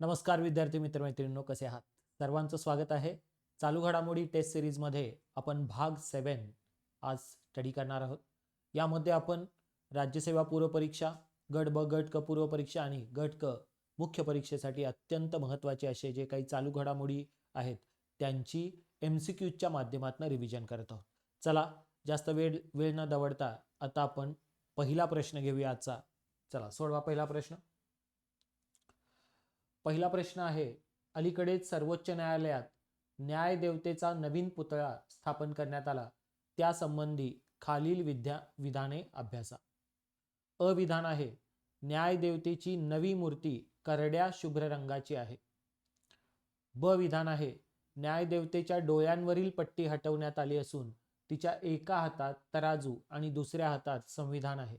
नमस्कार विद्यार्थी मित्रमैत्रिणींनो, कसे आहात? सर्वांचं स्वागत आहे. चालू घडामोडी टेस्ट सिरीजमध्ये आपण भाग 7 आज स्टडी करणार आहोत. यामध्ये आपण राज्यसेवा पूर्व परीक्षा, गट ब, गट क पूर्व परीक्षा आणि गट क मुख्य परीक्षेसाठी अत्यंत महत्त्वाचे असे जे काही चालू घडामोडी आहेत त्यांची MCQच्या माध्यमातून रिव्हिजन करत आहोत. चला, जास्त वेळ न दवडता आता आपण पहिला प्रश्न घेऊया आजचा. चला, सोडवा पहिला प्रश्न. पहिला प्रश्न आहे, अलीकडेच सर्वोच्च न्यायालयात न्यायदेवतेचा नवीन पुतळा स्थापन करण्यात आला, त्यासंबंधी खालील विधाने अभ्यासा. अ विधान आहे, न्यायदेवतेची नवी मूर्ती करड्या शुभ्र रंगाची आहे. ब विधान आहे, न्यायदेवतेच्या डोळ्यांवरील पट्टी हटवण्यात आली असून तिच्या एका हातात तराजू आणि दुसऱ्या हातात संविधान आहे.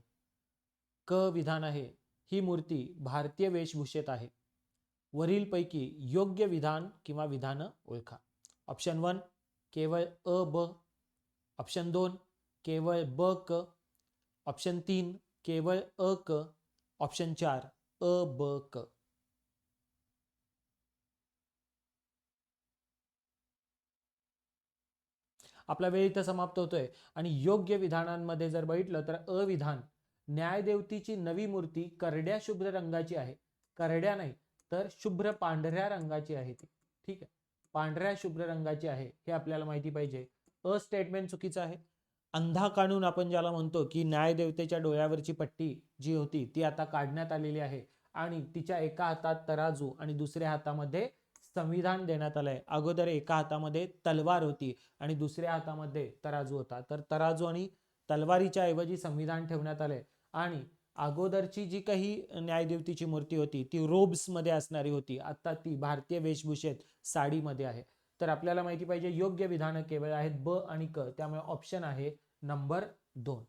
क विधान आहे, ही मूर्ती भारतीय वेशभूषेत आहे. वरीलपैकी योग्य विधान किंवा विधानं ओळखा. ऑप्शन 1 केवळ अ ब, ऑप्शन 2 केवळ ब क, ऑप्शन 3 केवळ अ क, ऑप्शन 4 अ ब क. आपला वेळ इथं समाप्त होतोय आणि योग्य विधानांमध्ये जर बघितलं तर अ विधान, न्यायदेवतेची नवी मूर्ती करड्या शुभ्र रंगाची आहे. करड्या नाही तर शुभ्र पांढऱ्या रंगाची आहे ती. ठीक आहे, पांढऱ्या शुभ्र रंगाची आहे हे आपल्याला माहिती पाहिजे. अ स्टेटमेंट चुकीचं आहे. अंधा कानून आपण ज्याला म्हणतो की न्यायदेवतेच्या डोळ्यावरची पट्टी जी होती ती आता काढण्यात आलेली आहे आणि तिच्या एका हातात तराजू आणि दुसऱ्या हातामध्ये संविधान देण्यात आलंय. अगोदर एका हातामध्ये तलवार होती आणि दुसऱ्या हातामध्ये तराजू होता, तर तराजू आणि तलवारीच्या ऐवजी संविधान ठेवण्यात आले. आणि अगोदरची जी काही न्यायदेवतेची मूर्ती होती ती रोब्स मध्ये असणारी होती, आता ती भारतीय वेशभूषेत साडीमध्ये आहे. तर आपल्याला माहिती पाहिजे योग्य विधानं केवळ आहेत ब आणि क, त्यामुळे ऑप्शन आहे नंबर 2.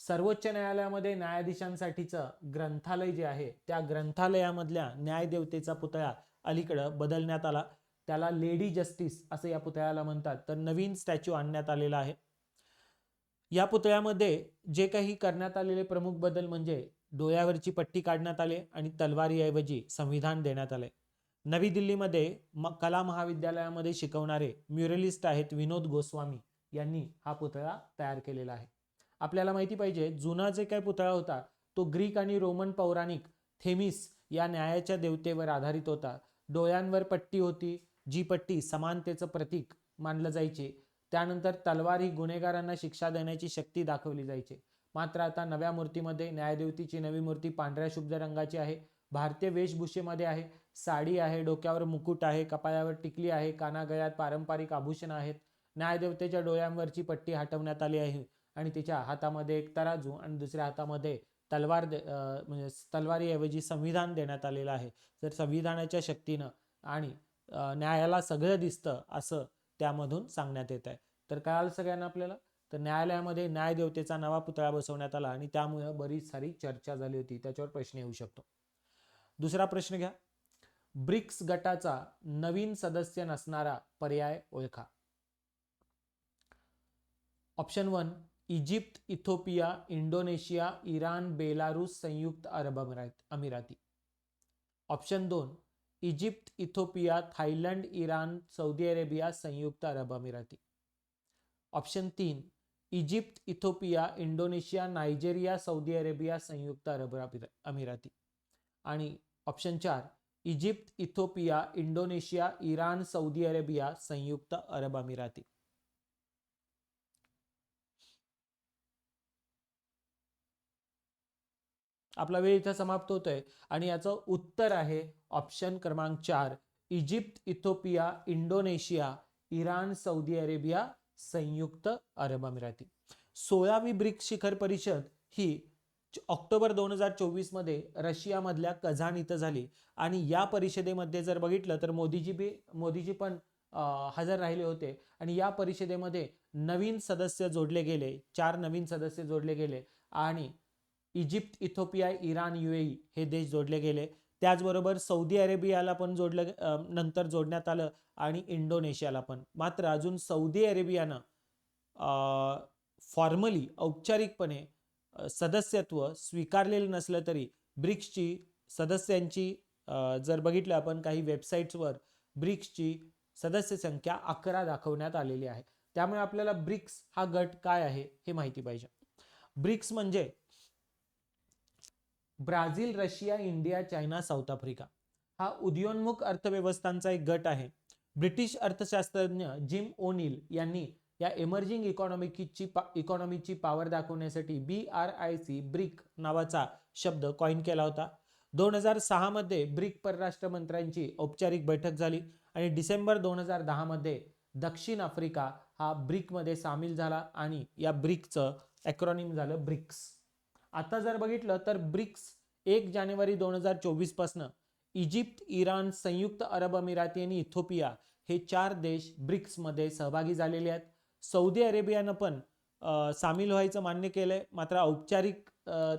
सर्वोच्च न्यायालयामध्ये न्यायाधीशांसाठीचं ग्रंथालय जे आहे त्या ग्रंथालयामधल्या न्यायदेवतेचा पुतळा अलीकडं बदलण्यात आला. त्याला लेडी जस्टिस असं या पुतळ्याला म्हणतात. तर नवीन स्टॅच्यू आणण्यात आलेला आहे. या पुतळ्यामध्ये जे काही करण्यात आलेले प्रमुख बदल म्हणजे डोळ्यावरची पट्टी काढण्यात आली आणि तलवारीऐवजी संविधान देण्यात आले. नवी दिल्लीमध्ये कला महाविद्यालयामध्ये शिकवणारे म्युरलिस्ट आहेत विनोद गोस्वामी यांनी हा पुतळा तयार केलेला आहे. आपल्याला माहिती पाहिजे जुना जे काही पुतळा होता तो ग्रीक आणि रोमन पौराणिक थेमिस या न्यायाच्या देवतेवर आधारित होता. डोळ्यांवर पट्टी होती, जी पट्टी समानतेचं प्रतीक मानलं जायचे. त्यानंतर तलवार ही गुन्हेगारांना शिक्षा देण्याची शक्ती दाखवली जायची. मात्र आता नव्या मूर्तीमध्ये न्यायदेवतेची नवी मूर्ती पांढऱ्या शुभ्र रंगाची आहे, भारतीय वेशभूषेमध्ये आहे, साडी आहे, डोक्यावर मुकुट आहे, कपाळावर टिकली आहे, कानागळ्यात पारंपरिक आभूषण आहेत. न्यायदेवतेच्या डोळ्यांवरची पट्टी हटवण्यात आली आहे आणि तिच्या हातामध्ये एक तराजू आणि दुसऱ्या हातामध्ये तलवार म्हणजे तलवारीऐवजी संविधान देण्यात आलेलं आहे. तर संविधानाच्या शक्तीनं आणि न्यायाला सगळं दिसतं असं त्यामधून सांगण्यात येत आहे. तर कळालं सगळ्यांना आपल्याला. तर न्यायालयामध्ये न्यायदेवतेचा नवा पुतळा बसवण्यात आला आणि त्यामुळे बरीच सारी चर्चा झाली होती. त्याच्यावर प्रश्न येऊ शकतो. दुसरा प्रश्न घ्या. ब्रिक्स गटाचा नवीन सदस्य नसणारा पर्याय ओळखा. Option 1 Egypt, Ethiopia, Indonesia, Iran, Belarus, संयुक्त अरब अमिराती. Option 2 Egypt, Ethiopia, Thailand, Iran, Saudi Arabia, संयुक्त अरब अमिराती. Option 3 Egypt, Ethiopia, Indonesia, Nigeria, Saudi Arabia, संयुक्त अरब अमिराती. आणि option 4 Egypt, Ethiopia, Indonesia, Iran, Saudi Arabia, संयुक्त अरब अमिराती. आपला वेळ इथं समाप्त होतोय आणि याचं उत्तर आहे ऑप्शन क्रमांक 4 Egypt, Ethiopia, Indonesia, Iran, Saudi Arabia, संयुक्त अरब अमिराती. 16वी ब्रिक्स शिखर परिषद ही ऑक्टोबर 2024 मध्ये रशियामधल्या कझान इथं झाली आणि या परिषदेमध्ये जर बघितलं तर मोदीजी पण हजर राहिले होते. आणि या परिषदेमध्ये नवीन सदस्य जोडले गेले, 4 नवीन सदस्य जोडले गेले आणि इजिप्त, इथिओपिया, इराण, UAE हे देश जोडले गेले. त्याचबरोबर सौदी अरेबियाला पण नंतर जोडण्यात आलं आणि इंडोनेशियाला पण. मात्र अजून सौदी अरेबियानं फॉर्मली औपचारिकपणे सदस्यत्व स्वीकारलेलं नसलं तरी ब्रिक्सची सदस्यांची जर बघितलं आपण काही वेबसाईट्सवर ब्रिक्सची सदस्य संख्या 11 दाखवण्यात आलेली आहे. त्यामुळे आपल्याला ब्रिक्स हा गट काय आहे हे माहिती पाहिजे. ब्रिक्स म्हणजे Brazil, Russia, India, China, south Africa हा उदयोन्मुख अर्थव्यवस्थांचा एक गट आहे. ब्रिटिश अर्थशास्त्रज्ञ जिम ओनिल यांनी या एमर्जिंग इकॉनॉमीची पॉवर दाखवण्यासाठी BRIC ब्रिक नावाचा शब्द कॉइन केला होता. 2006 मध्ये ब्रिक परराष्ट्र मंत्र्यांची औपचारिक बैठक झाली आणि डिसेंबर 2010 मध्ये दक्षिण आफ्रिका हा ब्रिक मध्ये सामील झाला आणि या ब्रिकचं ॲक्रोनिम झालं ब्रिक्स. आता जर बघितलं तर ब्रिक्स 1 जानेवारी 2024 पासून इजिप्त, इराण, संयुक्त अरब अमिराती आणि इथिओपिया हे 4 देश ब्रिक्स मध्ये सहभागी झालेले आहेत. सौदी अरेबियानं पण सामील व्हायचं मान्य केलंय, मात्र औपचारिक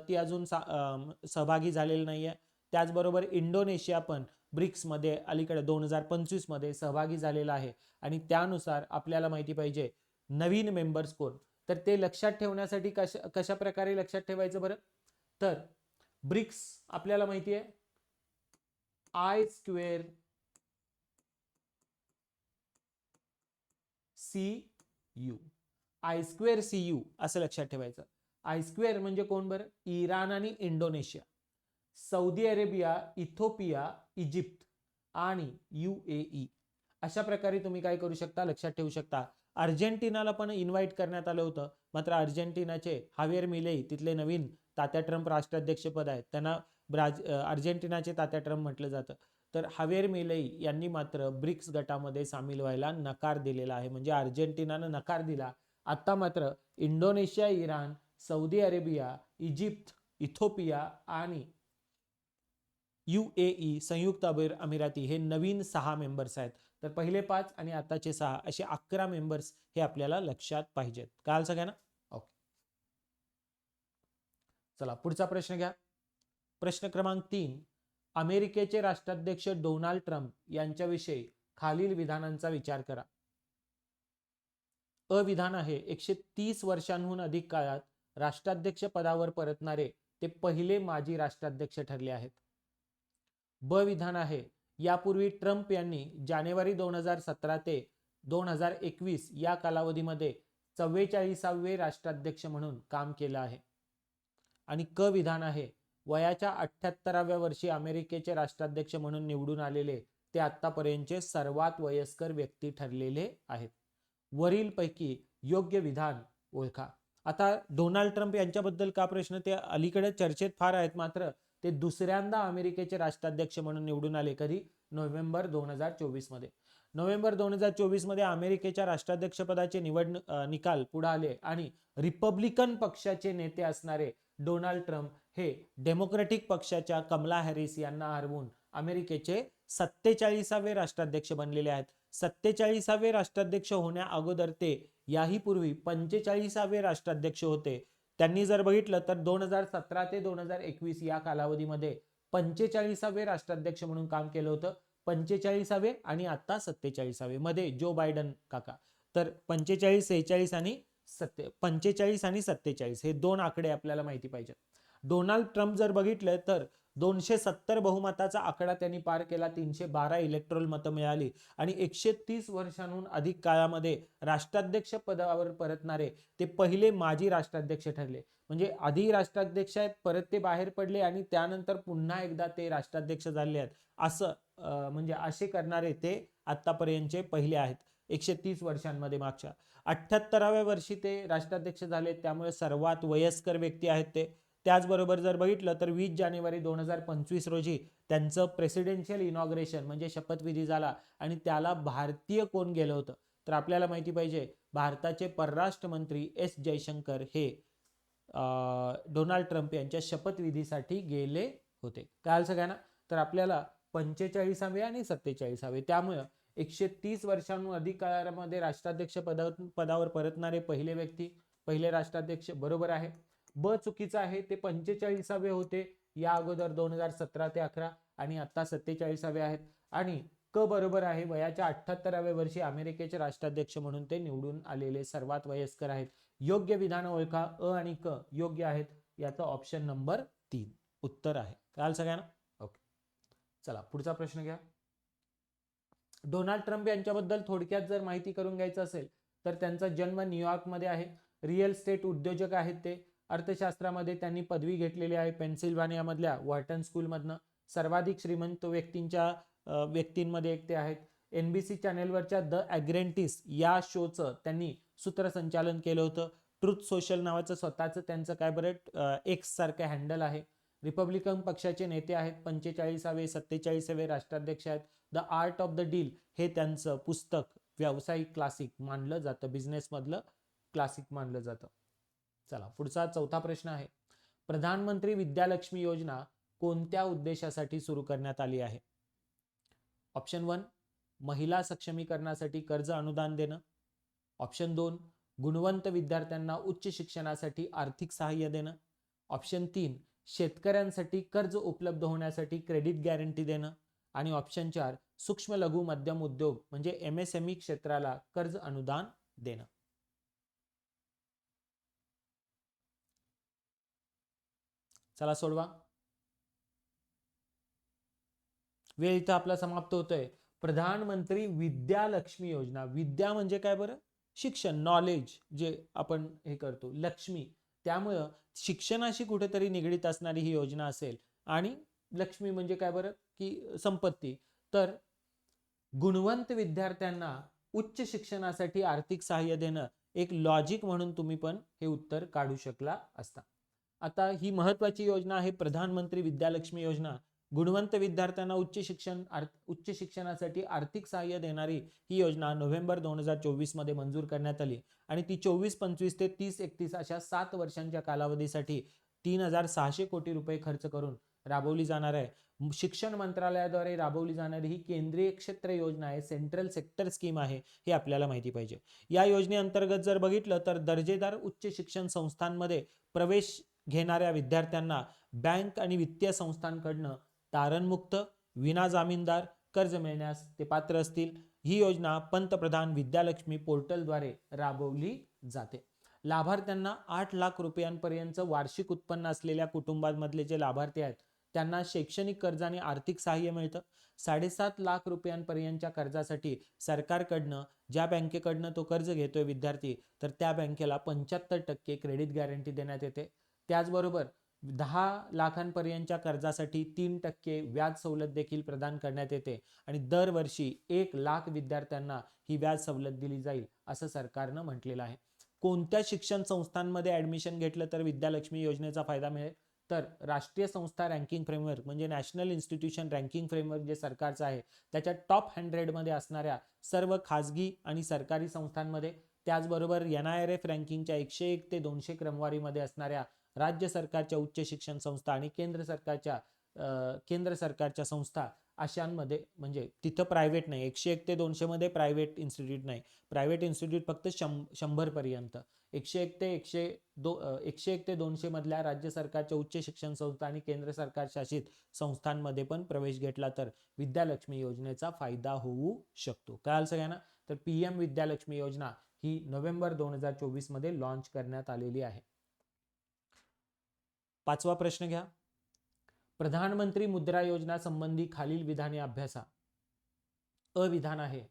ती अजून सहभागी झालेली नाहीये. त्याचबरोबर इंडोनेशिया पण ब्रिक्स मध्ये अलीकडे 2025 मध्ये सहभागी झालेला आहे आणि त्यानुसार आपल्याला माहिती पाहिजे नवीन मेंबर्स कोण. तर ते लक्षात ठेवण्यासाठी कशा प्रकारे लक्षात ठेवायचं बरं, तर ब्रिक्स आपल्याला माहिती आहे I² CU, I² CU असं लक्षात ठेवायचं. I² म्हणजे कोण बरं, इराण आणि Indonesia, Saudi Arabia, Ethiopia, Egypt आणि UAE. अशा प्रकारे तुम्ही काय करू शकता, लक्षात ठेवू शकता. अर्जेंटिनाला पण इन्व्हाइट करण्यात आलं होतं, मात्र अर्जेंटिनाचे हावियर मिलेई तिथले नवीन तात्या ट्रम्प राष्ट्राध्यक्षपद आहेत, त्यांना अर्जेंटिनाचे तात्या ट्रम्प म्हटलं जातं. तर हावियर मिलेई यांनी मात्र ब्रिक्स गटामध्ये सामील व्हायला नकार दिलेला आहे. म्हणजे अर्जेंटिनानं नकार दिला. आता मात्र Indonesia, Iran, Saudi Arabia, Egypt, Ethiopia आणि UAE संयुक्त अमिराती हे नवीन 6 मेंबर्स आहेत. तर पहिले 5 आणि आताचे 6 असे 11 मेंबर्स हे आपल्याला लक्षात पाहिजेत. काल सगळ्यांना ओके. चला पुढचा प्रश्न घ्या. प्रश्न क्रमांक 3. अमेरिकेचे राष्ट्राध्यक्ष डोनाल्ड ट्रम्प यांच्याविषयी खालील विधानांचा विचार करा. विधान आहे 130 वर्षांहून अधिक काळात राष्ट्राध्यक्ष पदावर परतणारे ते पहिले माजी राष्ट्राध्यक्ष ठरले आहेत. विधान आहे यापूर्वी ट्रम्प यांनी जानेवारी 2017 ते 2021 या कालावधीमध्ये 44वे राष्ट्राध्यक्ष म्हणून काम केलं आहे. आणि विधान आहे वयाच्या 78व्या वर्षी अमेरिकेचे राष्ट्राध्यक्ष म्हणून निवडून आलेले ते आतापर्यंतचे सर्वात वयस्कर व्यक्ती ठरलेले आहेत. वरीलपैकी योग्य विधान ओळखा. आता डोनाल्ड ट्रम्प यांच्याबद्दल का प्रश्न, ते अलीकडे चर्चेत फार आहेत, मात्र ते दुसऱ्यांदा अमेरिकेचे राष्ट्राध्यक्ष म्हणून निवडून आले. कधी? नोव्हेंबर 2024 मध्ये. नोव्हेंबर 2024 मध्ये अमेरिकेच्या राष्ट्राध्यक्षपदाचे निकाल पुढे आले आणि रिपब्लिकन पक्षाचे नेते असणारे डोनाल्ड ट्रम्प हे डेमोक्रॅटिक पक्षाच्या कमला हॅरिस यांना हरवून अमेरिकेचे 47वे राष्ट्राध्यक्ष बनलेले आहेत. 47वे राष्ट्राध्यक्ष होण्या अगोदर ते याही पूर्वी 45वे राष्ट्राध्यक्ष होते. त्यांनी जर बघितलं तर 2017 ते 2021 या कालावधीमध्ये 45वे राष्ट्राध्यक्ष म्हणून काम केलं होतं. 45वे आणि आता 47वे मध्ये जो बायडन काका. तर 45, 46 आणि 45 आणि 47 हे 2 आकडे आपल्याला माहिती पाहिजे. डोनाल्ड ट्रम्प जर बघितलं तर 270 बहुमताचा आकडा त्यांनी पार केला. 312 इलेक्ट्रोल मतं मिळाली आणि 130 वर्षांहून अधिक काळामध्ये राष्ट्राध्यक्ष पदावर परतणारे ते पहिले माजी राष्ट्राध्यक्ष ठरले. म्हणजे आधी राष्ट्राध्यक्ष आहेत, परत ते बाहेर पडले आणि त्यानंतर पुन्हा एकदा ते राष्ट्राध्यक्ष झाले आहेत. असं म्हणजे असे करणारे ते आतापर्यंतचे पहिले आहेत 130 वर्षांमध्ये. मागच्या 78व्या वर्षी ते राष्ट्राध्यक्ष झाले, त्यामुळे सर्वात वयस्कर व्यक्ती आहेत ते. त्याचबरोबर जर बघितलं तर 20 जानेवारी 2025 रोजी त्यांचं प्रेसिडेन्शियल इनॉग्रेशन म्हणजे शपथविधी झाला आणि त्याला भारतीय कोण गेलं होतं, तर आपल्याला माहिती पाहिजे भारताचे परराष्ट्र मंत्री S जयशंकर हे डोनाल्ड ट्रम्प यांच्या शपथविधीसाठी गेले होते. काल सगळ्यांना. तर आपल्याला 45वे आणि 47वे, त्यामुळे 130 वर्षांहून अधिक काळामध्ये राष्ट्राध्यक्ष पदावर परतणारे पहिले व्यक्ती, पहिले राष्ट्राध्यक्ष बरोबर आहे. चुकीचा आहे, ते 45वे होते या अगोदर 2017 ते 11 आणि आता 47वे आहेत. आणि बरोबर आहे, वयाच्या 78व्या वर्षी अमेरिकेचे राष्ट्राध्यक्ष म्हणून ते निवडून आलेले सर्वात वयस्कर आहेत. योग्य विधान ओळखा. आणि योग्य आहेत. याचा ऑप्शन नंबर 3 उत्तर आहे. काल सगळ्यांना ओके. चला पुढचा प्रश्न घ्या. डोनाल्ड ट्रम्प यांच्याबद्दल थोडक्यात जर माहिती करून घ्यायचं असेल तर त्यांचा जन्म न्यूयॉर्कमध्ये आहे. रिअल इस्टेट उद्योजक आहेत ते. अर्थशास्त्रामध्ये त्यांनी पदवी घेतलेली आहे पेन्सिल्व्हानियामधल्या व्हॉर्टन स्कूलमधनं. सर्वाधिक श्रीमंत व्यक्तींमध्ये एक ते आहेत. NBC चॅनेलवरच्या द ॲग्रेंटिस या शोचं त्यांनी सूत्रसंचालन केलं होतं. ट्रुथ सोशल नावाचं स्वतःचं त्यांचं काय बरं एक्स सारखं हँडल आहे. रिपब्लिकन पक्षाचे नेते आहेत. 45वे 47वे राष्ट्राध्यक्ष आहेत. The art of the deal हे त्यांचं पुस्तक व्यावसायिक क्लासिक मानलं जातं, बिझनेसमधलं क्लासिक मानलं जातं. चला पुढचा चौथा प्रश्न आहे. प्रधानमंत्री विद्यालक्ष्मी योजना कोणत्या उद्देशासाठी सुरू करण्यात आली आहे? ऑप्शन 1 महिला सक्षमीकरणासाठी कर्ज अनुदान देणं. ऑप्शन 2 गुणवंत विद्यार्थ्यांना उच्च शिक्षणासाठी आर्थिक सहाय्य देणं. ऑप्शन 3 शेतकऱ्यांसाठी कर्ज उपलब्ध होण्यासाठी क्रेडिट गॅरंटी देणं. आणि ऑप्शन 4 सूक्ष्म लघु मध्यम उद्योग म्हणजे MSME क्षेत्राला कर्ज अनुदान देणं. चला सोडवा. वेळ इथं आपला समाप्त होतोय. प्रधानमंत्री विद्यालक्ष्मी योजना. विद्या म्हणजे काय बरं? शिक्षण, नॉलेज जे आपण हे करतो. लक्ष्मी त्यामुळं शिक्षणाशी कुठेतरी निगडीत असणारी ही योजना असेल. आणि लक्ष्मी म्हणजे काय बरं की संपत्ती. तर गुणवंत विद्यार्थ्यांना उच्च शिक्षणासाठी आर्थिक सहाय्य देणं एक लॉजिक म्हणून तुम्ही पण हे उत्तर काढू शकला असता. आता ही महत्वाची योजना आहे प्रधानमंत्री विद्यालक्ष्मी योजना. गुणवंत विद्यार्थ्यांना उच्च शिक्षणासाठी आर्थिक सहाय्य देणारी ही योजना नोव्हेंबर 2024 मध्ये मंजूर करण्यात आली. आणि ती 24-25 ते 30-31 अशा 7 वर्षांच्या कालावधीसाठी 3600 कोटी रुपये खर्च करून राबवली जाणार आहे. शिक्षण मंत्रालयाद्वारे राबवली जाणारी ही केंद्रीय क्षेत्र योजना आहे, सेंट्रल सेक्टर स्कीम आहे, हे आपल्याला माहिती पाहिजे. या योजनेअंतर्गत जर बघितलं तर दर्जेदार उच्च शिक्षण संस्थांमध्ये प्रवेश घेणाऱ्या विद्यार्थ्यांना बँक आणि वित्तीय संस्थांकडनं तारणमुक्त विना जामीनदार कर्ज मिळण्यास ते पात्र असतील. ही योजना पंतप्रधान विद्यालक्ष्मी पोर्टलद्वारे राबवली जाते. लाभार्थ्यांना 8 लाख रुपयांपर्यंत वार्षिक उत्पन्न असलेल्या कुटुंबांमधले जे लाभार्थी आहेत त्यांना शैक्षणिक कर्ज आणि आर्थिक सहाय्य मिळतं. 7.5 लाख रुपयांपर्यंतच्या कर्जासाठी सरकारकडनं ज्या बँकेकडनं तो कर्ज घेतोय विद्यार्थी तर त्या बँकेला 75% क्रेडिट गॅरंटी देण्यात येते. त्याचबरोबर 10 लाखांपर्यंतच्या कर्जासाठी 3% व्याज सवलत देखील प्रदान करण्यात येते. आणि दरवर्षी 1 लाख विद्यार्थ्यांना ही व्याज सवलत दिली जाईल असं सरकारनं म्हटलेलं आहे. कोणत्या शिक्षण संस्थांमध्ये ऍडमिशन घेतलं तर विद्यालक्ष्मी योजनेचा फायदा मिळेल? तर राष्ट्रीय संस्था रँकिंग फ्रेमवर्क म्हणजे नॅशनल इन्स्टिट्यूशन रँकिंग फ्रेमवर्क जे सरकारचं आहे त्याच्या टॉप 100 मध्ये असणाऱ्या सर्व खाजगी आणि सरकारी संस्थांमध्ये, त्याचबरोबर NIRF रँकिंगच्या 101 ते 200 क्रमवारीमध्ये असणाऱ्या राज्य सरकारच्या उच्च शिक्षण संस्था आणि केंद्र सरकारच्या संस्था अशांमध्ये, म्हणजे तिथं प्रायव्हेट नाही, 101 ते 200 मध्ये प्रायव्हेट इन्स्टिट्यूट नाही. प्रायव्हेट इन्स्टिट्यूट फक्त 100 पर्यंत. 101 ते 200 मधल्या राज्य सरकारच्या उच्च शिक्षण संस्था आणि केंद्र सरकार शासित संस्थांमध्ये पण प्रवेश घेतला तर विद्यालक्ष्मी योजनेचा फायदा होऊ शकतो. कळालं सगळ्यांना? तर PM विद्यालक्ष्मी योजना ही नोव्हेंबर 2024 मध्ये लॉन्च करण्यात आलेली आहे. 5वा प्रश्न घ्या. प्रधानमंत्री मुद्रा योजना संबंधी खालील विधाने अभ्यासा. अ विधान आहे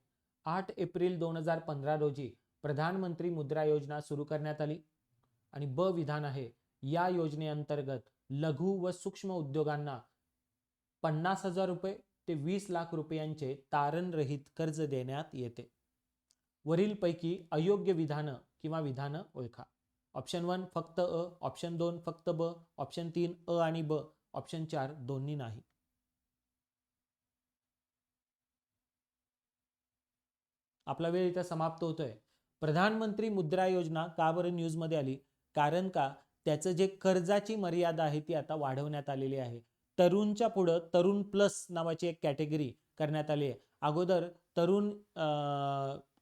8 एप्रिल 2015 रोजी प्रधानमंत्री मुद्रा योजना सुरू करण्यात आली. आणि ब विधान आहे या योजनेअंतर्गत लघु व सूक्ष्म उद्योगांना 50,000 रुपये ते 20 लाख रुपयांचे तारणरहित कर्ज देण्यात येते. वरील पैकी अयोग्य विधानं किंवा विधानं ओळखा. ऑप्शन 1 फक्त अ, ऑप्शन 2 फक्त ब, ऑप्शन 3 अ आणि ब, ऑप्शन 4 दोन्ही नाही. आपला वेळ इथं समाप्त होतोय. प्रधानमंत्री मुद्रा योजना का बरं न्यूजमध्ये आली? कारण का त्याचं जे कर्जाची मर्यादा आहे ती आता वाढवण्यात आलेली आहे. तरुणच्या पुढं तरुण प्लस नावाची एक कॅटेगरी करण्यात आली आहे. अगोदर तरुण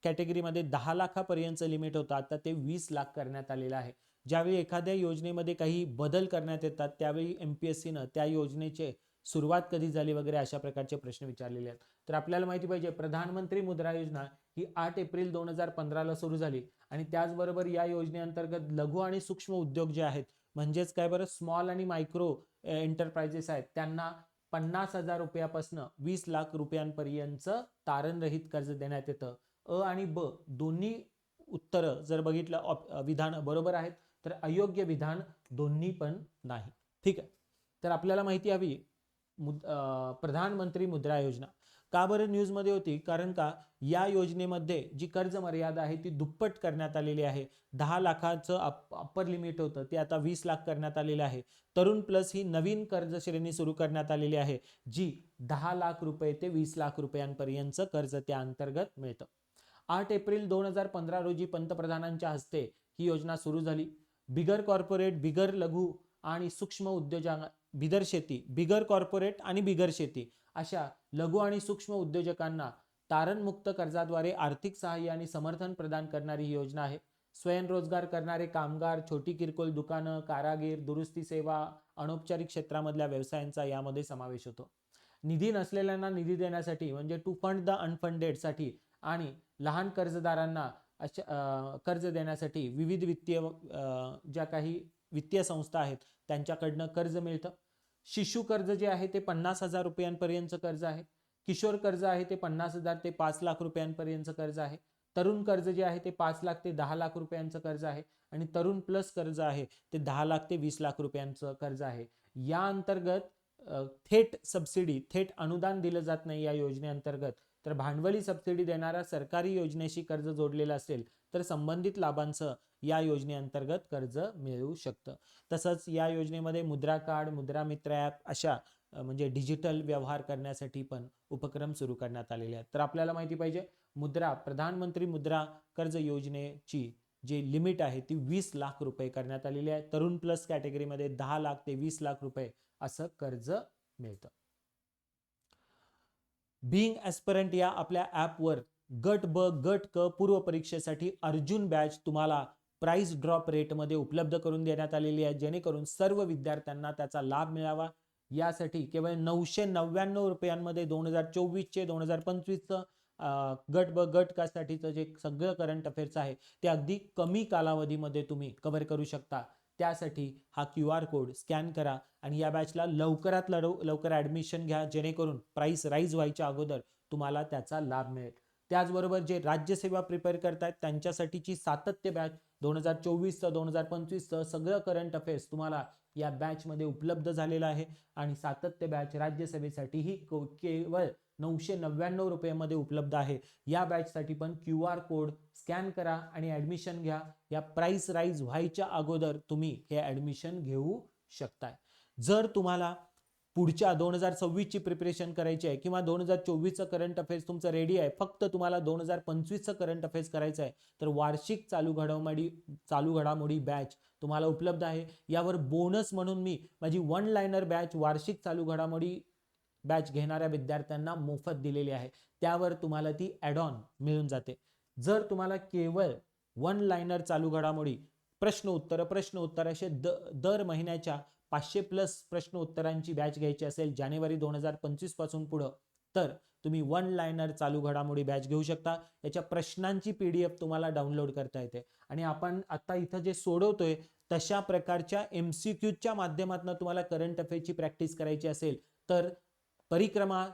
कॅटेगरीमध्ये 10 लाखापर्यंतचं लिमिट होतं, आता ते 20 लाख करण्यात आलेलं आहे. ज्यावेळी एखाद्या योजनेमध्ये काही बदल करण्यात येतात त्यावेळी MPSCनं त्या योजनेचे सुरुवात कधी झाली वगैरे अशा प्रकारचे प्रश्न विचारलेले आहेत. तर आपल्याला माहिती पाहिजे प्रधानमंत्री मुद्रा योजना ही 8 एप्रिल 2015 ला सुरू झाली. आणि त्याचबरोबर या योजनेअंतर्गत लघु आणि सूक्ष्म उद्योग जे आहेत, म्हणजेच काय बरं स्मॉल आणि मायक्रो एंटरप्राइजेस आहेत, त्यांना 50,000 रुपयापासून 20 लाख रुपयांपर्यंत तारणरहित कर्ज देण्यात येतं. अ आणि ब दोन्ही उत्तर जर बघितलं विधान बरोबर आहेत, तर अयोग्य विधान दोन्ही पण नाही. ठीक आहे. तर आपल्याला माहिती हवी प्रधानमंत्री मुद्रा योजना का बरं न्यूजमध्ये होती? कारण का या योजनेमध्ये जी कर्ज मर्यादा आहे ती दुप्पट करण्यात आलेली आहे. 10 लाखाचं अप्पर लिमिट होतं ते आता 20 लाख करण्यात आलेलं आहे. तरुण प्लस ही नवीन कर्ज श्रेणी सुरू करण्यात आलेली आहे, जी 10 लाख रुपये ते 20 लाख रुपयांपर्यंत कर्ज त्या अंतर्गत मिळतं. 8 एप्रिल 2015 रोजी पंतप्रधानांच्या हस्ते ही योजना सुरू झाली. बिगर कॉर्पोरेट, बिगर लघु आणि सूक्ष्म उद्योजक, बिगर शेती, बिगर कॉर्पोरेट आणि बिगर शेती अशा लघु आणि सूक्ष्म उद्योजकांना तारणमुक्त कर्जाद्वारे आर्थिक सहाय्य आणि समर्थन प्रदान करणारी ही योजना आहे. स्वयंरोजगार करणारे कामगार, छोटी किरकोळ दुकानं, कारागीर, दुरुस्ती सेवा, अनौपचारिक क्षेत्रामधल्या व्यवसायांचा यामध्ये समावेश होतो. निधी नसलेल्यांना निधी देण्यासाठी म्हणजे टू फंड द अनफंडेड साठी आणि लहान कर्जदारांना कर्ज देण्यासाठी विविध वित्तीय ज्या काही वित्तीय संस्था आहेत त्यांच्याकडनं कर्ज मिळतं. शिशु कर्ज जे आहे ते 50,000 रुपयांपर्यंत कर्ज आहे. किशोर कर्ज आहे ते 50,000 ते 5 लाख रुपयांपर्यंत कर्ज आहे. तरुण कर्ज जे आहे ते 5 लाख ते 10 लाख रुपयांचं कर्ज आहे. आणि तरुण प्लस कर्ज आहे ते 10 लाख ते 20 लाख रुपयांचं कर्ज आहे. या अंतर्गत थेट सबसिडी, थेट अनुदान दिलं जात नाही या योजनेअंतर्गत. तर भांडवली सबसिडी देणाऱ्या सरकारी योजनेशी कर्ज जोडलेलं असेल तर संबंधित लाभांचं या योजनेअंतर्गत कर्ज मिळू शकतं. तसंच या योजनेमध्ये मुद्रा कार्ड, मुद्रा मित्र ॲप अशा म्हणजे डिजिटल व्यवहार करण्यासाठी पण उपक्रम सुरू करण्यात आलेले आहेत. तर आपल्याला माहिती पाहिजे प्रधानमंत्री मुद्रा कर्ज योजनेची जी लिमिट आहे ती 20 लाख रुपये करण्यात आलेली आहे. तरुण प्लस कॅटेगरीमध्ये 10 लाख ते 20 लाख रुपये असं कर्ज मिळतं. बिंग ॲस्पिरंट या आपल्या ॲपवर गट ब, गट क पूर्व परीक्षेसाठी अर्जुन बॅच तुम्हाला प्राइस ड्रॉप रेटमध्ये उपलब्ध करून देण्यात आलेली आहे, जेणेकरून सर्व विद्यार्थ्यांना त्याचा लाभ मिळावा. यासाठी केवळ 999 रुपयांमध्ये 2024चे 2025चं गट ब, गट क साठीचं जे सगळं करंट अफेअर्स आहे ते अगदी कमी कालावधीमध्ये तुम्ही कव्हर करू शकता. त्यासाठी हा QR कोड स्कॅन करा आणि या बॅचला लवकरात लवकर ॲडमिशन घ्या, जेणेकरून प्राइस राईज व्हायच्या अगोदर तुम्हाला त्याचा लाभ मिळेल. त्याचबरोबर जे राज्यसेवा प्रिपेअर करतायत त्यांच्यासाठीची सातत्य बॅच 2024चं 2025चं सगळं करंट अफेअर्स तुम्हाला या बॅचमध्ये उपलब्ध झालेलं आहे. आणि सातत्य बॅच राज्यसेवेसाठीही केवळ 999 रुपयामध्ये उपलब्ध आहे. या बॅचसाठी पण QR कोड स्कॅन करा आणि ॲडमिशन घ्या. या प्राइस राईज व्हायच्या अगोदर तुम्ही हे ॲडमिशन घेऊ शकताय. जर तुम्हाला पुढच्या 2026ची प्रिपरेशन करायची आहे किंवा 2024चं करंट अफेअर्स तुमचं रेडी आहे, फक्त तुम्हाला 2025चं करंट अफेअर्स करायचं आहे, तर वार्षिक चालू घडामोडी बॅच तुम्हाला उपलब्ध आहे. यावर बोनस म्हणून मी माझी 1 लाइनर बॅच वार्षिक चालू घडामोडी बॅच घेणाऱ्या विद्यार्थ्यांना मोफत दिलेली आहे. त्यावर तुम्हाला ती ॲड ऑन मिळून जाते. जर तुम्हाला केवळ 1 लाइनर चालू घडामोडी प्रश्न उत्तर असे दर महिन्याच्या 500 प्लस प्रश्न उत्तरांची बॅच घ्यायची असेल जानेवारी 2025 पासून पुढं, तर तुम्ही 1 लाइनर चालू घडामोडी बॅच घेऊ शकता. याच्या प्रश्नांची PDF तुम्हाला डाउनलोड करता येते आणि आपण आता इथं जे सोडवतोय तशा प्रकारच्या MCQच्या माध्यमातून तुम्हाला करंट अफेअरची प्रॅक्टिस करायची असेल तर परिक्रमा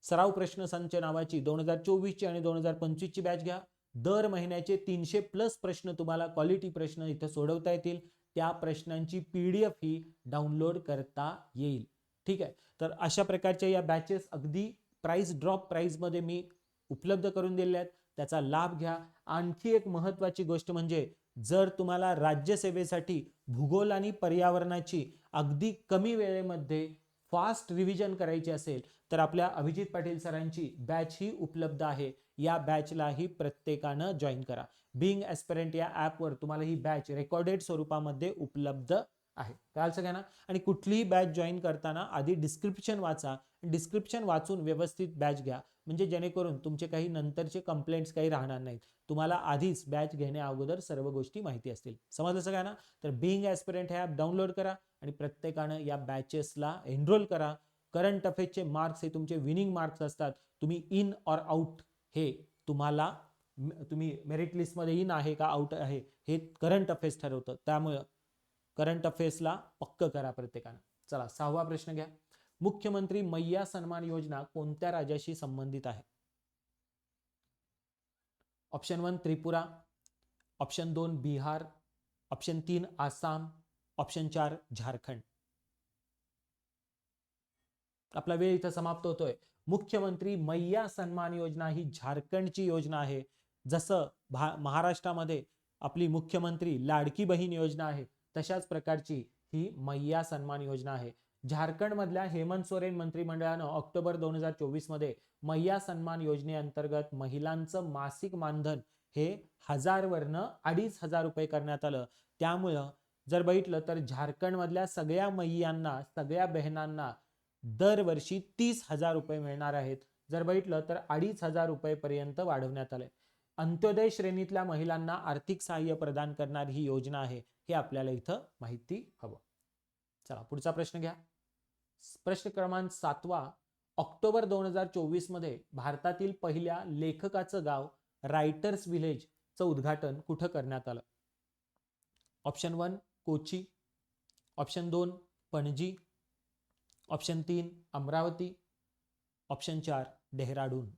सराव प्रश्न संच नावाची 2024ची आणि 2025ची बॅच घ्या. दर महिन्याचे 300 प्लस प्रश्न तुम्हाला क्वालिटी प्रश्न इथं सोडवता येतील. त्या प्रश्नांची PDF ही डाउनलोड करता येईल. ठीक आहे. तर अशा प्रकारच्या या बॅचेस अगदी प्राइस ड्रॉप प्राइसमध्ये मी उपलब्ध करून दिलेल्या आहेत. त्याचा लाभ घ्या. आणखी एक महत्त्वाची गोष्ट म्हणजे जर तुम्हाला राज्यसेवेसाठी भूगोल आणि पर्यावरणाची अगदी कमी वेळेमध्ये फास्ट रिव्हिजन करायची असेल तर आपल्या अभिजित पाटील सरांची बॅच ही उपलब्ध आहे. या बॅचलाही प्रत्येकानं जॉईन करा. बिंग ॲस्पिरंट या ॲपवर तुम्हाला ही बॅच रेकॉर्डेड स्वरूपामध्ये उपलब्ध आहे. कळालं सगळ्यांना? आणि कुठलीही बॅच जॉईन करताना आधी डिस्क्रिप्शन वाचा. डिस्क्रिप्शन वाचून व्यवस्थित बॅच घ्या, म्हणजे जेणेकरून तुमचे काही नंतरचे कंप्लेंट्स काही राहणार नाहीत. तुम्हाला आधीच बॅच घेण्या अगोदर सर्व गोष्टी माहिती असतील. समजलं सगळ्यांना? तर बिंग ॲस्पिरंट हे ॲप डाउनलोड करा आणि प्रत्येकानं या बॅचेसला एनरोल करा. करंट अफेअर्सचे मार्क्स हे तुमचे विनिंग मार्क्स असतात. तुम्ही इन ऑर आउट हे तुम्ही मेरिट लिस्टमध्ये इन आहे का आउट आहे हे करंट अफेअर्स ठरवतं. त्यामुळे करंट अफेअर्सला पक्क करा प्रत्येकानं. चला 6वा प्रश्न घ्या. मुख्यमंत्री मैया सन्मान योजना कोणत्या राज्याशी संबंधित आहे? Option 1 Tripura, option 2 Bihar, option 3 Assam, option 4 Jharkhand. आपला वेळ इथं समाप्त होतोय. मुख्यमंत्री मैया सन्मान योजना ही झारखंडची योजना आहे. जसं महाराष्ट्रामध्ये आपली मुख्यमंत्री लाडकी बहीण योजना आहे, तशाच प्रकारची ही मैया सन्मान योजना आहे. झारखंड मधल्या हेमंत सोरेन मंत्रिमंडळानं ऑक्टोबर 2024 मध्ये मैया सन्मान योजनेअंतर्गत महिलांचं मासिक मानधन हे 1000 वरनं 2500 रुपये करण्यात आलं. त्यामुळं जर बघितलं तर झारखंड मधल्या सगळ्या मैयांना, सगळ्या बहिणांना दरवर्षी 30,000 रुपये मिळणार आहेत. जर बघितलं तर 2500 रुपये पर्यंत वाढवण्यात आले. अंत्योदय श्रेणीतल्या महिलांना आर्थिक सहाय्य प्रदान करणारी ही योजना आहे, हे आपल्याला इथं माहिती हवं. चला पुढचा प्रश्न घ्या. प्रश्न क्रमांक 7. ऑक्टोबर 2024 मध्ये भारतातील पहिल्या लेखकाचं गाव रायटर्स विलेजचं उद्घाटन कुठं करण्यात आलं? Option 1 Kochi, option 2 Panaji, option 3 Amravati, option 4 Dehradun.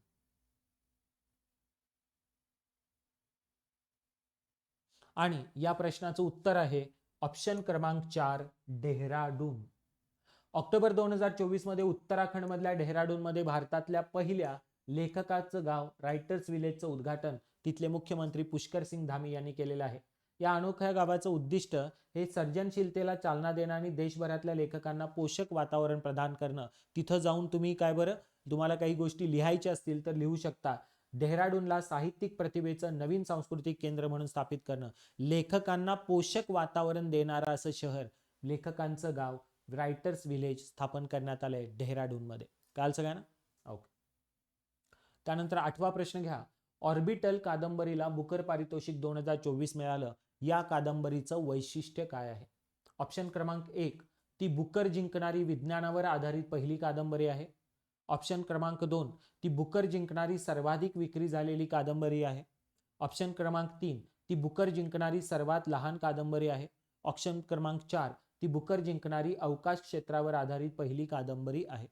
आणि या प्रश्नाचं उत्तर आहे ऑप्शन क्रमांक 4 डेहराडून. ऑक्टोबर 2024 मध्ये उत्तराखंड मधल्या डेहराडून मध्ये भारतातल्या पहिल्या लेखकाचं गाव रायटर्स विलेजचं उद्घाटन तिथले मुख्यमंत्री पुष्कर सिंग धामी यांनी केलेलं आहे. या अनोख्या गावाचं उद्दिष्ट हे सर्जनशीलतेला चालना देणं आणि देशभरातल्या लेखकांना पोषक वातावरण प्रदान करणं. तिथं जाऊन तुम्ही काय बरं, तुम्हाला काही गोष्टी लिहायच्या असतील तर लिहू शकता. डेहराडूनला साहित्यिक प्रतिभेचं नवीन सांस्कृतिक केंद्र म्हणून स्थापित करणं, लेखकांना पोषक वातावरण देणारं असं शहर, लेखकांचं गाव रायटर्स विलेज स्थापन करण्यात आलंय डेहराडून मध्ये. काल सगळ्यांना ओके. त्यानंतर 8वा प्रश्न घ्या. ऑर्बिटल कादंबरीला बुकर पारितोषिक 2024 मिळालं. या कादंबरीचं वैशिष्ट्य काय आहे? ऑप्शन क्रमांक 1 ती बुकर जिंकणारी विज्ञानावर आधारित पहिली कादंबरी आहे. ऑप्शन क्रमांक 2 ती बुकर जिंकणारी सर्वाधिक विक्री झालेली कादंबरी आहे. ऑप्शन क्रमांक 3 ती बुकर जिंकणारी सर्वात लहान कादंबरी आहे. ऑप्शन क्रमांक 4 ती बुकर जिंकणारी अवकाश क्षेत्रावर आधारित पहिली कादंबरी आहे.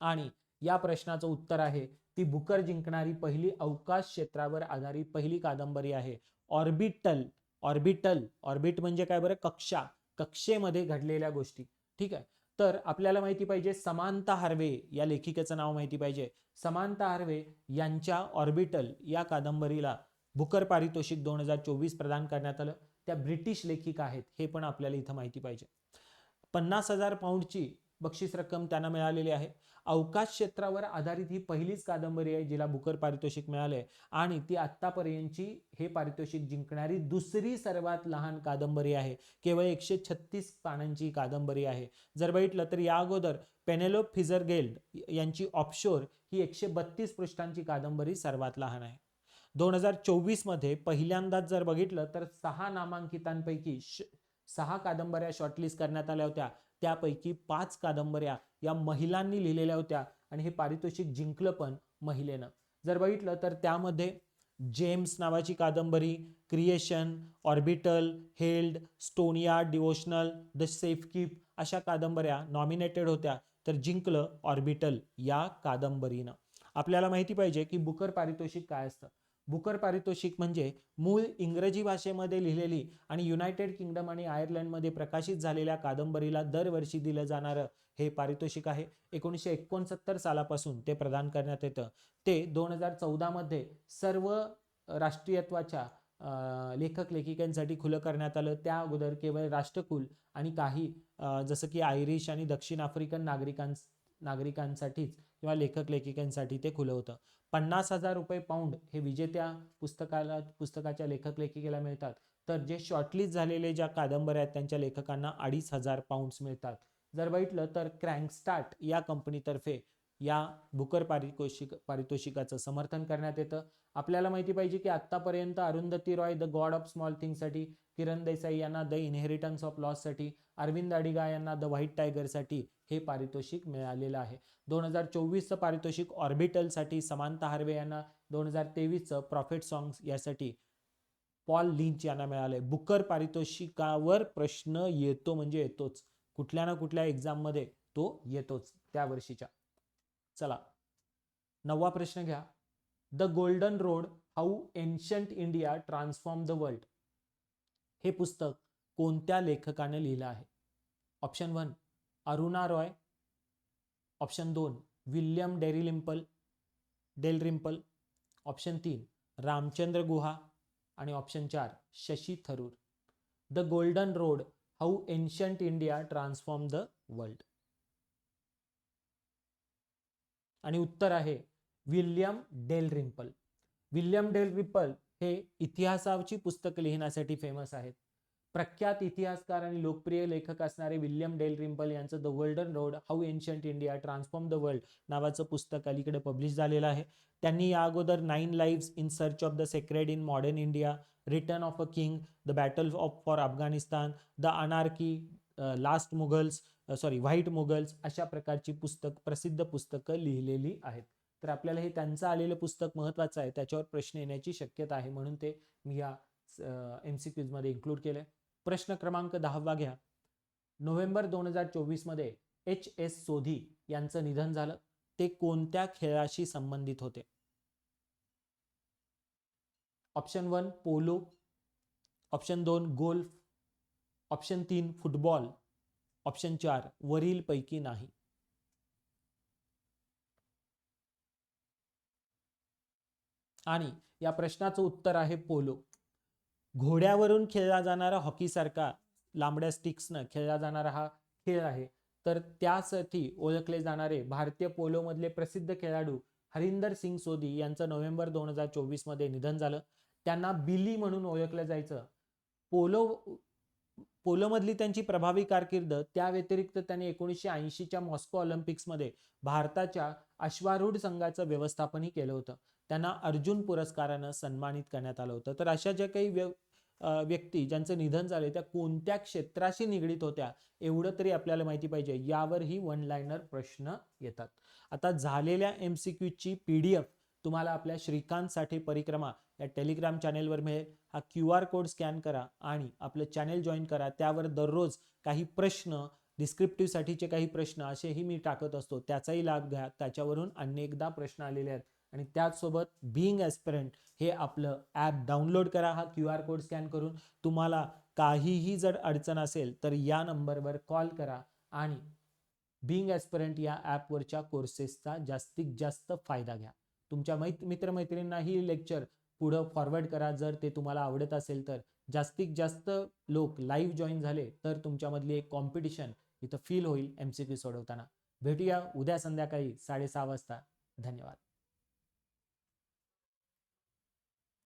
आणि या प्रश्नाचं उत्तर आहे ती बुकर जिंकणारी पहिली अवकाश क्षेत्रावर आधारित पहिली कादंबरी आहे. ऑर्बिटल. ऑर्बिट म्हणजे काय बरं? कक्षा. कक्षेमध्ये घडलेल्या गोष्टी. ठीक आहे. तर आपल्याला माहिती पाहिजे समांथा हार्वे या लेखिकेचं नाव माहिती पाहिजे. समांथा हार्वे यांच्या ऑर्बिटल या कादंबरीला बुकर पारितोषिक 2024 प्रदान करण्यात आलं. त्या ब्रिटिश लेखिका आहेत हे पण आपल्याला इथं माहिती पाहिजे. 50,000 पाऊंडची बक्षीस रक्कम त्यांना मिळालेली आहे. अवकाश क्षेत्रावर आधारित ही पहिलीच कादंबरी आहे जिला बुकर पारितोषिक मिळाले आणि ती आतापर्यंतची हे पारितोषिक जिंकणारी दुसरी सर्वात लहान कादंबरी आहे. केवळ 136 पानांची कादंबरी आहे. जर बघितलं तर या अगोदर पेनेलोप फिझरगेल्ड यांची ऑफशोर ही 132 पृष्ठांची कादंबरी सर्वात लहान आहे. 2024 मध्ये पहिल्यांदाच जर बघितलं तर 6 नामांकितांपैकी 6 कादंबऱ्या शॉर्टलिस्ट करण्यात आल्या होत्या. त्यापैकी 5 कादंबऱ्या या महिलांनी लिहिलेल्या होत्या आणि हे पारितोषिक जिंकलं पण महिलेनं. जर बघितलं तर त्यामध्ये जेम्स नावाची कादंबरी, creation, orbital, held, stone yard devotional, the safekeep अशा कादंबऱ्या नॉमिनेटेड होत्या. तर जिंकलं ऑर्बिटल या कादंबरीनं. आपल्याला माहिती पाहिजे की बुकर पारितोषिक काय असतं. बुकर पारितोषिक म्हणजे मूळ इंग्रजी भाषेमध्ये लिहिलेली आणि युनायटेड किंगडम आणि आयर्लंडमध्ये प्रकाशित झालेल्या कादंबरीला दरवर्षी दिलं जाणारं हे पारितोषिक आहे. 1969 सालापासून ते प्रदान करण्यात येतं. ते 2014 मध्ये सर्व राष्ट्रीयत्वाच्या लेखक लेखिकांसाठी खुलं करण्यात आलं. त्या अगोदर केवळ राष्ट्रकुल आणि काही जसं की आयरिश आणि दक्षिण आफ्रिकन नागरिकांसाठीच किंवा लेखक लेखिकांसाठी ते खुलं होतं. 50,000 रुपये पाऊंड हे विजेत्या पुस्तकाच्या लेखक लेखिकेला मिळतात. तर जे शॉर्टलिस्ट झालेले ज्या कादंबऱ्या आहेत त्यांच्या लेखकांना 2,500 पाऊंड्स मिळतात. जर बघितलं तर क्रँकस्टार्ट या कंपनीतर्फे या बुकर पारितोषिकाचं समर्थन करण्यात येतं. आपल्याला माहिती पाहिजे की आतापर्यंत Arundhati Roy the God of small things साठी, किरण देसाई यांना द इनहेरिटन्स ऑफ लॉस साठी, अरविंद अडिगा यांना द व्हाईट टायगर साठी हे पारितोषिक मिळालेलं आहे. 2024चं पारितोषिक ऑर्बिटल साठी, समांथा हार्वे यांना 2023चं प्रॉफिट सॉंग्स यासाठी पॉल लिंच यांना मिळालंय. बुकर पारितोषिकावर प्रश्न येतो म्हणजे येतोच, कुठल्या ना कुठल्या एक्झाम मध्ये तो येतोच त्या वर्षीच्या. चला 9वा प्रश्न घ्या. The golden road how ancient India transform the world हे पुस्तक कोणत्या लेखकाने लिहिलं आहे? Option 1 Aruna Roy, option 2 William Dalrymple, option 3 Ramachandra Guha आणि option 4 Shashi Tharoor. The golden road how ancient India transform the world. आणि उत्तर आहे विल्यम डेलरिम्पल. विल्यम डेलरिम्पल हे इतिहासाची पुस्तकं लिहिण्यासाठी फेमस आहेत. प्रख्यात इतिहासकार आणि लोकप्रिय लेखक असणारे विल्यम डेलरिम्पल यांचं the golden road how ancient India transform the world नावाचं पुस्तक अलीकडे पब्लिश झालेलं आहे. त्यांनी या अगोदर 9 lives in search of the sacred in modern India, return of a king, the battle for Afghanistan, the anarchy, last Mughals, white Mughals अशा प्रकारची प्रसिद्ध पुस्तकं लिहिलेली आहेत. तर आपल्याला हे त्यांचं आलेलं पुस्तक महत्वाचं आहे, त्याच्यावर प्रश्न येण्याची शक्यता आहे, म्हणून ते मी या MCQs मध्ये इन्क्लूड केलंय. प्रश्न क्रमांक 10 घ्या. नोव्हेंबर 2024 मध्ये HS सोधी यांचं निधन झालं. ते कोणत्या खेळाशी संबंधित होते? Option 1 polo, option 2 golf, option 3 football, option 4 वरील पैकी नाही. आणि या प्रश्नाचं उत्तर आहे पोलो. घोड्यावरून खेळला जाणारा हॉकी सारखा लांबड्या स्टिक्सनं खेळला जाणारा हा खेळ आहे. तर त्यासाठी ओळखले जाणारे भारतीय पोलो मधले प्रसिद्ध खेळाडू हरिंदर सिंग सोधी यांचं नोव्हेंबर 2024 मध्ये निधन झालं. त्यांना बिली म्हणून ओळखलं जायचं. पोलो मधली त्यांची प्रभावी कारकीर्द, त्या व्यतिरिक्त त्यांनी 1980च्या मॉस्को ऑलिम्पिक्समध्ये भारताच्या अश्वारूढ संघाचं व्यवस्थापनही केलं होतं. त्यांना अर्जुन पुरस्कारानं सन्मानित करण्यात आलं होतं. तर अशा ज्या काही व्यक्ती ज्यांचं निधन झाले त्या कोणत्या क्षेत्राशी निगडीत होत्या एवढं तरी आपल्याला माहिती पाहिजे. यावरही 1 लाइनर प्रश्न येतात. आता झालेल्या MCQ ची PDF तुम्हाला आपल्या श्रीकांत साठे परिक्रमा या टेलिग्राम चॅनेलवर मिळेल. हा QR कोड स्कॅन करा आणि आपलं चॅनेल जॉईन करा. त्यावर दररोज काही प्रश्न, डिस्क्रिप्टिव्ह साठीचे काही प्रश्न असेही मी टाकत असतो, त्याचाही लाभ घ्या. त्याच्यावरून अनेकदा प्रश्न आलेले आहेत. आणि त्याचसोबत बिंग ॲस्पिरंट हे आपलं ॲप डाउनलोड करा. हा QR कोड स्कॅन करून तुम्हाला काहीही जर अडचण असेल तर या नंबरवर कॉल करा आणि बिंग ॲस्पिरंट या ॲपवरच्या कोर्सेसचा जास्तीत जास्त फायदा घ्या. तुमच्या मित्रमैत्रिणींना ही लेक्चर पुढं फॉरवर्ड करा जर ते तुम्हाला आवडत असेल तर. जास्तीत जास्त लोक लाईव्ह जॉईन झाले तर तुमच्यामधली एक कॉम्पिटिशन इथं फील होईल MCQ सोडवताना. भेटूया उद्या संध्याकाळी 6:30 वाजता. धन्यवाद.